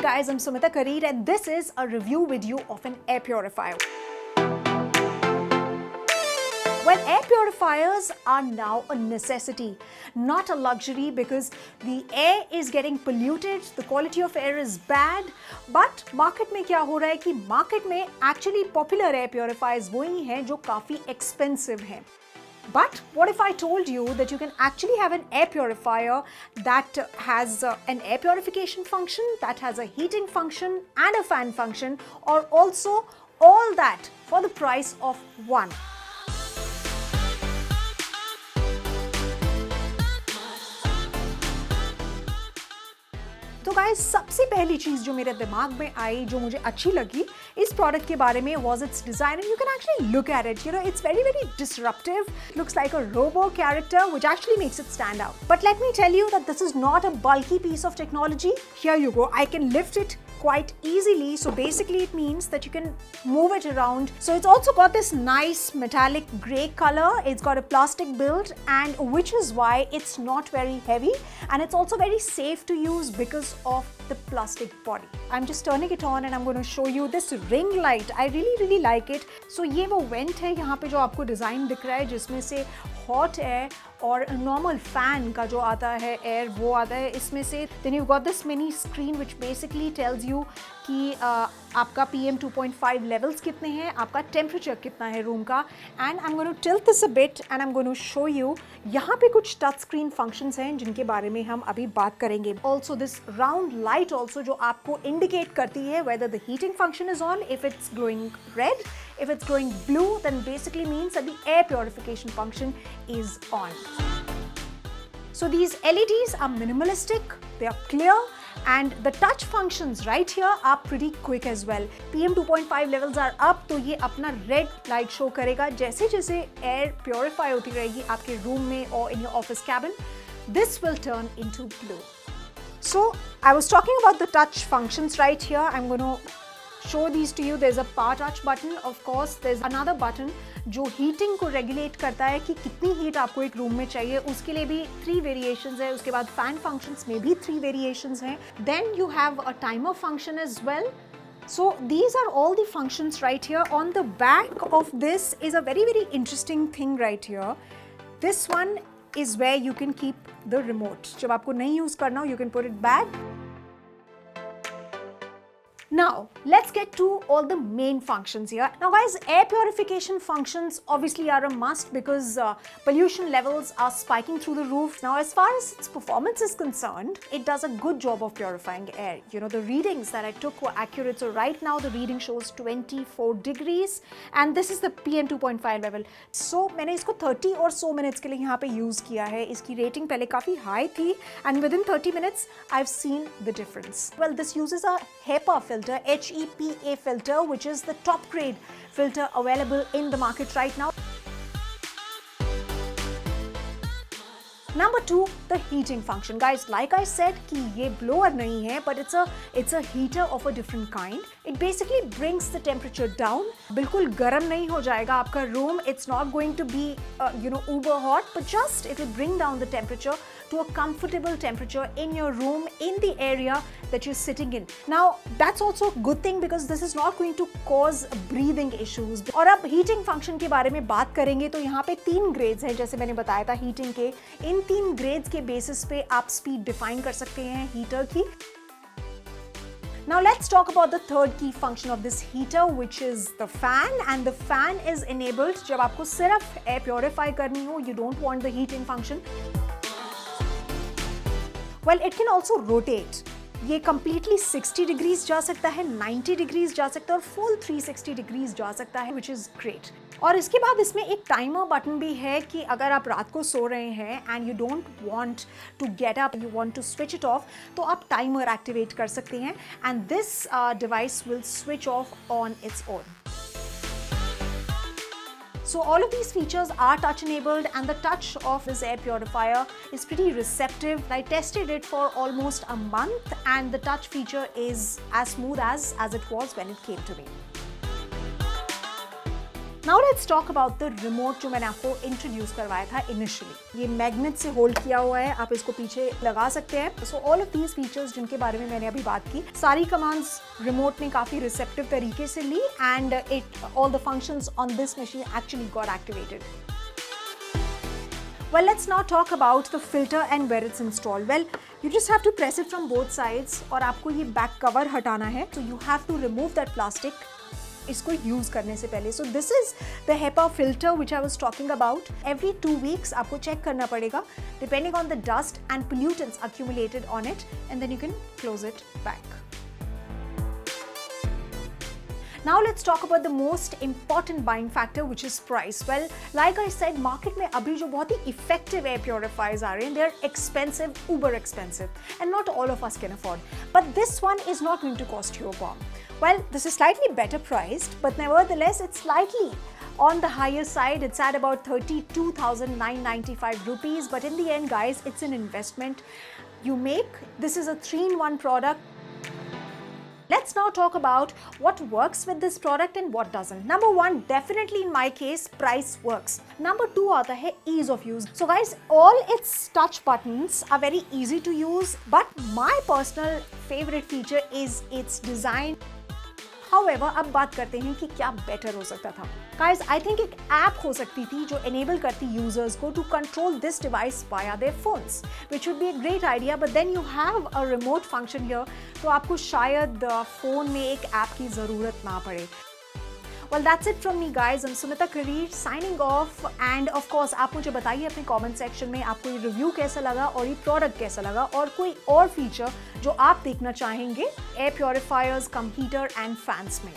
guys, I'm Sumita Kareer and this is a review video of an air purifier. Well, air purifiers are now a necessity, not a luxury, because the air is getting polluted, the quality of air is bad. But market में क्या हो रहा है कि market में actually popular air purifiers वो ही हैं जो काफी expensive हैं. But what if I told you that you can actually have an air purifier that has an air purification function, that has a heating function and a fan function, or also all that for the price of one? तो guys, सबसे पहली चीज जो मेरे दिमाग में आई, जो मुझे अच्छी लगी इस प्रोडक्ट के बारे में, was its design. And you can actually look at it. You know, it's very, very disruptive. It looks like a robo character, which actually makes it stand out. But let me tell you that this is not a bulky piece of technology. Here you go. I can lift it quite easily. So basically it means that you can move it around. So it's also got this nice metallic gray color. It's got a plastic build, and which is why it's not very heavy, and it's also very safe to use because of the plastic body. I'm just turning it on and I'm going to show you this ring light. I really like it. So ये वो vent है यहाँ पे जो आपको design दिख रहा है, जिसमें से hot air और नॉर्मल फैन का जो आता है एयर वो आता है इसमें से. Then you've got this mini screen which basically tells you कि आपका PM 2.5 लेवल्स कितने हैं, आपका टेम्परेचर कितना है रूम का. And I am going to tilt this a bit and I am going to show you. यहाँ पे कुछ टच स्क्रीन फंक्शंस हैं जिनके बारे में हम अभी बात करेंगे. Also this round light also जो आपको इंडिकेट करती है whether the heating function is on. If it's glowing red, if it's glowing blue, then basically means that the air purification function is on. So these LEDs are minimalistic, they are clear, and the touch functions right here are pretty quick as well. PM 2.5 levels are up, तो ये अपना red light show करेगा जैसे जैसे air purify होती रहेगी आपके room में or in your office cabin. This will turn into blue. So I was talking about the touch functions right here. I'm going to show these to you. There's a power touch button. Of course, there's another button जो heating को regulate करता है कि कितनी heat आपको एक room में चाहिए. उसके लिए भी 3 variations है. उसके बाद fan functions में भी 3 variations हैं. Then you have a timer function as well. So these are all the functions right here. On the back of this is a very interesting thing right here. This one is where you can keep the remote. जब आपको नहीं use करना हो, you can put it back. Now, let's get to all the main functions here. Now guys, air purification functions obviously are a must because pollution levels are spiking through the roof. Now, as far as its performance is concerned, it does a good job of purifying air. You know, the readings that I took were accurate. So right now the reading shows 24 degrees and this is the PM 2.5 level. So मैंने इसको 30 और so minutes के लिए यहाँ पे use किया है. इसकी rating पहले काफी high थी and within 30 minutes I've seen the difference. Well, this uses a HEPA filter, HEPA filter, which is the top grade filter available in the market right now. Number 2, the heating function. Guys, like I said कि ये blower नहीं है, but it's a heater of a different kind. It basically brings the temperature down. बिल्कुल गर्म नहीं हो जाएगा आपका room. It's not going to be uber hot, but just it will bring down the temperature to a comfortable temperature in your room, in the area that you're sitting in. Now, that's also a good thing because this is not going to cause breathing issues. और अब heating function के बारे में बात करेंगे तो यहाँ पे 3 grades हैं, जैसे मैंने बताया था heating के. इन 3 grades के basis पे आप speed define कर सकते हैं heater की. Now let's talk about the third key function of this heater, which is the fan. And the fan is enabled जब आपको सिर्फ air purify करनी हो. You don't want the heating function. Well, it can also rotate. ये completely 60 degrees जा सकता है, 90 degrees जा सकता है और full 360 degrees जा सकता है, which is great. और इसके बाद इसमें एक टाइमर बटन भी है कि अगर आप रात को सो रहे हैं and you don't want to get up, you want to switch it off, तो आप टाइमर एक्टिवेट कर सकते हैं and this device will switch off on its own. So all of these features are touch enabled and the touch of this air purifier is pretty receptive. I tested it for almost a month and the touch feature is as smooth as it was when it came to me. Now let's talk about the remote जो मैंने आपको introduce करवाया था initially. ये magnet से hold किया हुआ है, आप इसको पीछे लगा सकते हैं। So all of these features जिनके बारे में मैंने अभी बात की, सारी कमांड्स रिमोट ने काफी रिसेप्टिव तरीके से ली and it all the functions on this machine actually got activated. Well, let's now talk about the filter and where it's installed. Well, you just have to press it from both sides और आपको ये back cover हटाना है. So you have to remove that plastic इसको use करने से पहले. So this is the HEPA filter which I was talking about. Every 2 weeks आपको चेक करना पड़ेगा depending on the dust and pollutants accumulated on it, and then you can close it back. Now let's talk about the most important buying factor, which is price. Well, like I said, market में अभी जो बहुत ही effective air purifiers आ रहे हैं, they're expensive, uber expensive, and not all of us can afford. But this one is not going to cost you a bomb. Well, this is slightly better priced, but nevertheless, it's slightly on the higher side. It's at about 32,995 rupees. But in the end, guys, it's an investment you make. This is a 3-in-1 product. Let's now talk about what works with this product and what doesn't. Number 1, definitely in my case, price works. Number 2 आता है ease of use. So guys, all its touch buttons are very easy to use, but my personal favorite feature is its design. However, अब बात करते हैं कि क्या better हो सकता था. Guys, I think एक ऐप हो सकती थी जो enable करती यूजर्स को to control this device via their phones, which would be a great idea. But then you have a remote function here, तो आपको शायद फोन में एक ऐप की जरूरत ना पड़े. Well, that's it from me, guys. I'm Sumita Kareer signing off. And of course, आप मुझे बताइए अपने comment section में आपको ये रिव्यू कैसा लगा और ये प्रोडक्ट कैसा लगा और कोई और फीचर जो आप देखना चाहेंगे air purifiers, come heater and fans में.